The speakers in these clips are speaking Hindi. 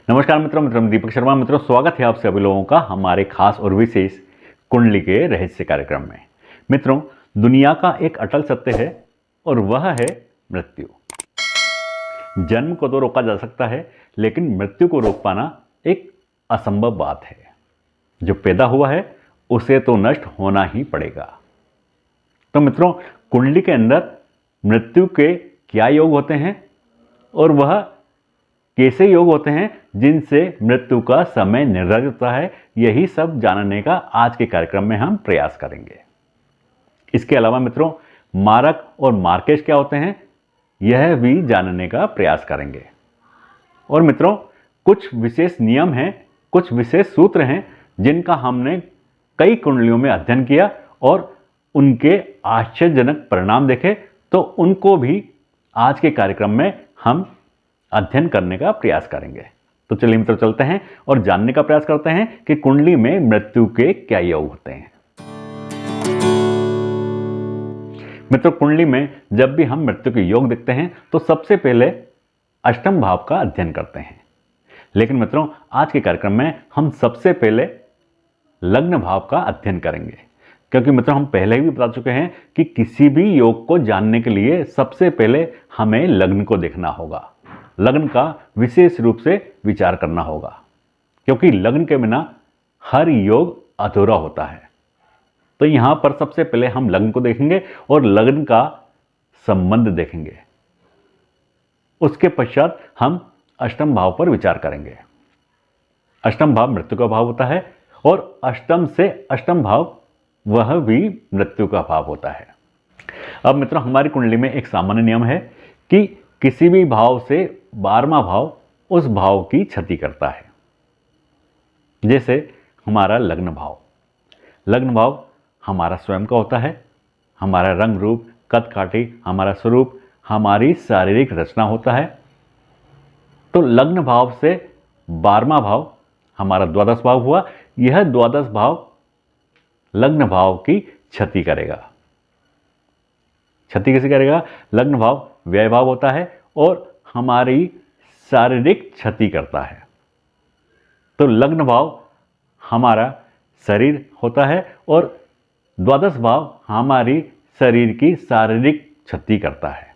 नमस्कार मित्रों, दीपक शर्मा। मित्रों, स्वागत है आप सभी लोगों का हमारे खास और विशेष कुंडली के रहस्य कार्यक्रम में। मित्रों, दुनिया का एक अटल सत्य है और वह है मृत्यु। जन्म को तो रोका जा सकता है, लेकिन मृत्यु को रोक पाना एक असंभव बात है। जो पैदा हुआ है उसे तो नष्ट होना ही पड़ेगा। तो मित्रों, कुंडली के अंदर मृत्यु के क्या योग होते हैं और वह कैसे योग होते हैं जिनसे मृत्यु का समय निर्धारित होता है, यही सब जानने का आज के कार्यक्रम में हम प्रयास करेंगे। इसके अलावा मित्रों, मारक और मार्केश क्या होते हैं यह भी जानने का प्रयास करेंगे। और मित्रों, कुछ विशेष नियम हैं, कुछ विशेष सूत्र हैं जिनका हमने कई कुंडलियों में अध्ययन किया और उनके आश्चर्यजनक परिणाम देखे, तो उनको भी आज के कार्यक्रम में हम अध्ययन करने का प्रयास करेंगे। तो चलिए मित्रों, चलते हैं और जानने का प्रयास करते हैं कि कुंडली में मृत्यु के क्या योग होते हैं। मित्रों, कुंडली में जब भी हम मृत्यु के योग देखते हैं तो सबसे पहले अष्टम भाव का अध्ययन करते हैं। लेकिन मित्रों, आज के कार्यक्रम में हम सबसे पहले लग्न भाव का अध्ययन करेंगे, क्योंकि मित्रों हम पहले भी बता चुके हैं कि किसी भी योग को जानने के लिए सबसे पहले हमें लग्न को देखना होगा, लग्न का विशेष रूप से विचार करना होगा, क्योंकि लग्न के बिना हर योग अधूरा होता है। तो यहां पर सबसे पहले हम लग्न को देखेंगे और लग्न का संबंध देखेंगे। उसके पश्चात हम अष्टम भाव पर विचार करेंगे। अष्टम भाव मृत्यु का भाव होता है और अष्टम से अष्टम भाव वह भी मृत्यु का भाव होता है। अब मित्रों, हमारी कुंडली में एक सामान्य नियम है कि किसी भी भाव से 12वां भाव उस भाव की क्षति करता है। जैसे हमारा लग्न भाव, लग्न भाव हमारा स्वयं का होता है, हमारा रंग रूप, कद काठी, हमारा स्वरूप, हमारी शारीरिक रचना होता है। तो लग्न भाव से 12वां भाव हमारा द्वादश भाव हुआ। यह द्वादश भाव लग्न भाव की क्षति करेगा। क्षति कैसे करेगा? लग्न भाव व्यय भाव होता है और हमारी शारीरिक क्षति करता है। तो लग्न भाव हमारा शरीर होता है और द्वादश भाव हमारी शरीर की शारीरिक क्षति करता है।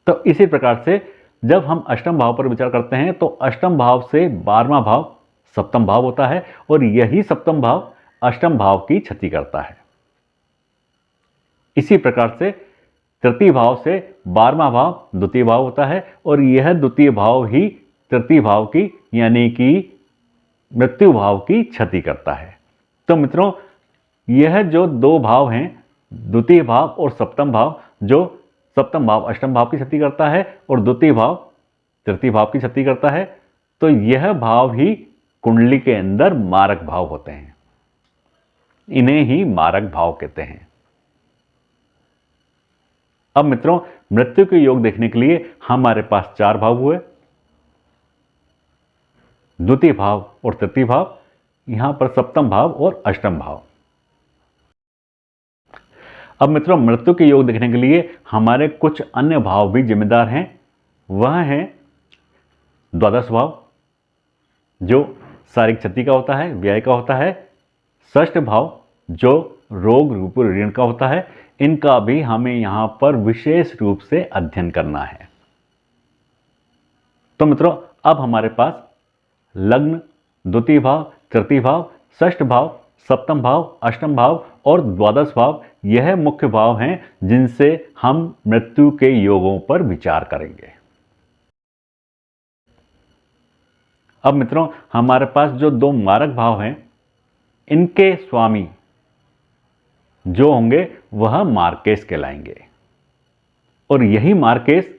तो इसी प्रकार से जब हम अष्टम भाव पर विचार करते हैं तो अष्टम भाव से 12वां भाव सप्तम भाव होता है और यही सप्तम भाव अष्टम भाव की क्षति करता है। इसी प्रकार से तृतीय भाव से 12वां भाव द्वितीय भाव होता है और यह द्वितीय भाव ही तृतीय भाव की यानी कि मृत्यु भाव की क्षति करता है। तो मित्रों, यह जो दो भाव हैं, द्वितीय भाव और सप्तम भाव, जो सप्तम भाव अष्टम भाव की क्षति करता है और द्वितीय भाव तृतीय भाव की क्षति करता है, तो यह भाव ही कुंडली के अंदर मारक भाव होते हैं। इन्हें ही मारक भाव कहते हैं। अब मित्रों, मृत्यु के योग देखने के लिए हमारे पास 4 भाव हुए, द्वितीय भाव और तृतीय भाव, यहां पर सप्तम भाव और अष्टम भाव। अब मित्रों, मृत्यु के योग देखने के लिए हमारे कुछ अन्य भाव भी जिम्मेदार हैं। वह है द्वादश भाव, जो शारीरिक क्षति का होता है, व्यय का होता है। षष्ठ भाव, जो रोग रूप ऋण का होता है। इनका भी हमें यहां पर विशेष रूप से अध्ययन करना है। तो मित्रों, अब हमारे पास लग्न, द्वितीय भाव, तृतीय भाव, षष्ठ भाव, सप्तम भाव, अष्टम भाव और द्वादश भाव, यह मुख्य भाव हैं जिनसे हम मृत्यु के योगों पर विचार करेंगे। अब मित्रों, हमारे पास जो 2 मारक भाव हैं, इनके स्वामी जो होंगे वह मार्केश कहलाएंगे और यही मार्केश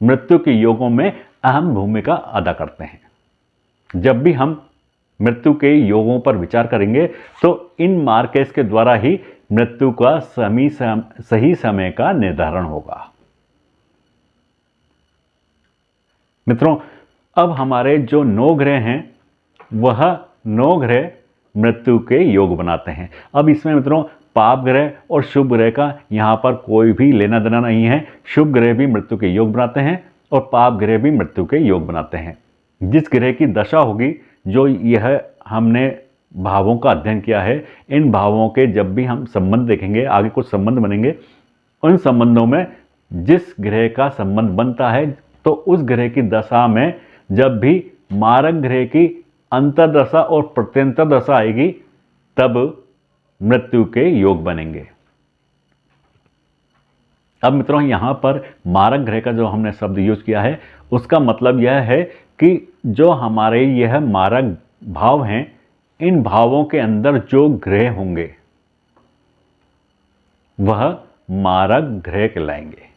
मृत्यु के योगों में अहम भूमिका अदा करते हैं। जब भी हम मृत्यु के योगों पर विचार करेंगे तो इन मार्केश के द्वारा ही मृत्यु का सही समय का निर्धारण होगा। मित्रों, अब हमारे जो 9 ग्रह हैं वह 9 ग्रह मृत्यु के योग बनाते हैं। अब इसमें मित्रों पाप ग्रह और शुभ ग्रह का यहाँ पर कोई भी लेना देना नहीं है। शुभ ग्रह भी मृत्यु के योग बनाते हैं और पाप ग्रह भी मृत्यु के योग बनाते हैं। जिस ग्रह की दशा होगी, जो यह हमने भावों का अध्ययन किया है, इन भावों के जब भी हम संबंध देखेंगे, आगे कुछ संबंध बनेंगे, उन संबंधों में जिस ग्रह का संबंध बनता है, तो उस ग्रह की दशा में जब भी मारक ग्रह की अंतर्दशा और प्रत्यंतर दशा आएगी, तब मृत्यु के योग बनेंगे। अब मित्रों, यहां पर मारक ग्रह का जो हमने शब्द यूज किया है, उसका मतलब यह है कि जो हमारे यह मारक भाव हैं, इन भावों के अंदर जो ग्रह होंगे वह मारक ग्रह कहलाएंगे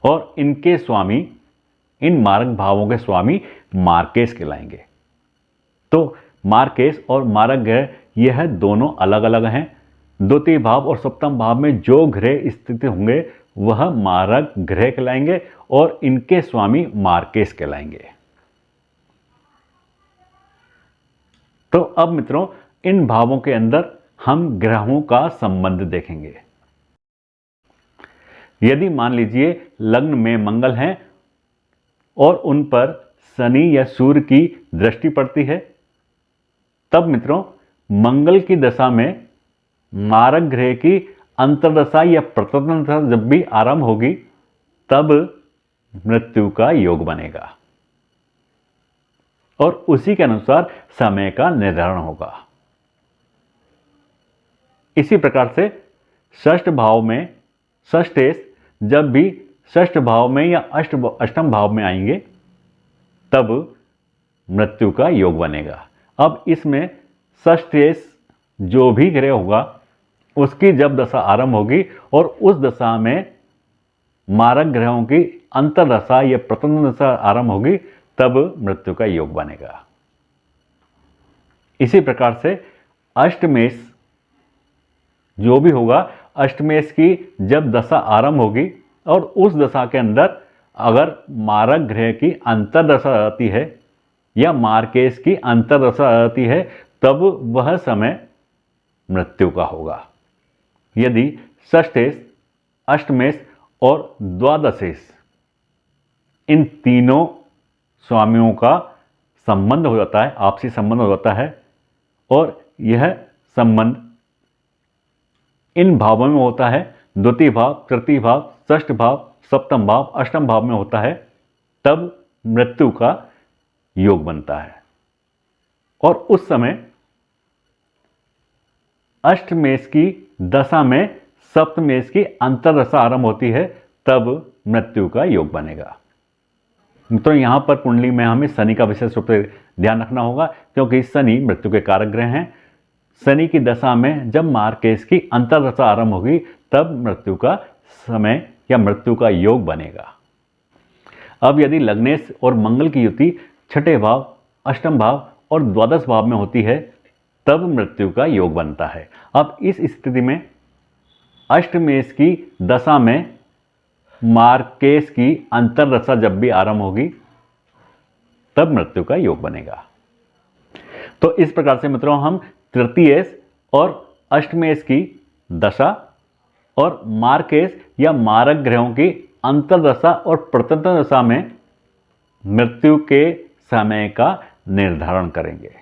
और इनके स्वामी, इन मारक भावों के स्वामी मार्केश कहलाएंगे। तो मार्केश और मारक ग्रह यह दोनों अलग अलग हैं। द्वितीय भाव और सप्तम भाव में जो ग्रह स्थित होंगे वह मारक ग्रह कहलाएंगे और इनके स्वामी मार्केश कहलाएंगे। तो अब मित्रों, इन भावों के अंदर हम ग्रहों का संबंध देखेंगे। यदि मान लीजिए लग्न में मंगल हैं और उन पर शनि या सूर्य की दृष्टि पड़ती है, तब मित्रों मंगल की दशा में मारक ग्रह की अंतर्दशा या प्रत्यंतर दशा जब भी आरंभ होगी, तब मृत्यु का योग बनेगा और उसी के अनुसार समय का निर्धारण होगा। इसी प्रकार से षष्ठ भाव में षष्ठेश जब भी षष्ठ भाव में या अष्टम भाव में आएंगे, तब मृत्यु का योग बनेगा। अब इसमें षष्ठेश जो भी ग्रह होगा उसकी जब दशा आरंभ होगी और उस दशा में मारक ग्रहों की अंतर्दशा या प्रत्यंतर दशा आरंभ होगी, तब मृत्यु का योग बनेगा। इसी प्रकार से अष्टमेश जो भी होगा, अष्टमेश की जब दशा आरंभ होगी और उस दशा के अंदर अगर मारक ग्रह की अंतर्दशा आती है या मार्केश की अंतर्दशा आती है, तब वह समय मृत्यु का होगा। यदि षष्ठेश, अष्टमेश और द्वादशेश इन तीनों स्वामियों का संबंध हो जाता है, आपसी संबंध हो जाता है, और यह संबंध इन भावों में होता है, द्वितीय भाव, तृतीय भाव, षष्ठ भाव, सप्तम भाव, अष्टम भाव में होता है, तब मृत्यु का योग बनता है। और उस समय अष्टमेश की दशा में सप्तमेश की अंतर्दशा आरंभ होती है, तब मृत्यु का योग बनेगा। तो यहां पर कुंडली में हमें शनि का विशेष रूप से ध्यान रखना होगा, क्योंकि शनि मृत्यु के कारक ग्रह हैं। शनि की दशा में जब मार्केश की अंतर्दशा आरंभ होगी, तब मृत्यु का समय या मृत्यु का योग बनेगा। अब यदि लग्नेश और मंगल की युति छठे भाव, अष्टम भाव और द्वादश भाव में होती है, तब मृत्यु का योग बनता है। अब इस स्थिति में अष्टमेश की दशा में मार्केश की अंतर्दशा जब भी आरंभ होगी, तब मृत्यु का योग बनेगा। तो इस प्रकार से मित्रों हम तृतीयेश और अष्टमेश की दशा और मार्केश या मारक ग्रहों की अंतर्दशा और प्रत्यंतर दशा में मृत्यु के समय का निर्धारण करेंगे।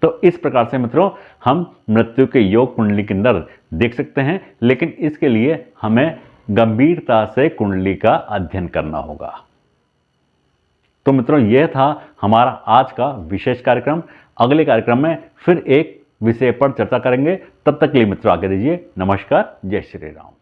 तो इस प्रकार से मित्रों हम मृत्यु के योग कुंडली के अंदर देख सकते हैं, लेकिन इसके लिए हमें गंभीरता से कुंडली का अध्ययन करना होगा। तो मित्रों यह था हमारा आज का विशेष कार्यक्रम। अगले कार्यक्रम में फिर एक विषय पर चर्चा करेंगे। तब तक के लिए मित्रों आगे दीजिए। नमस्कार, जय श्री राम।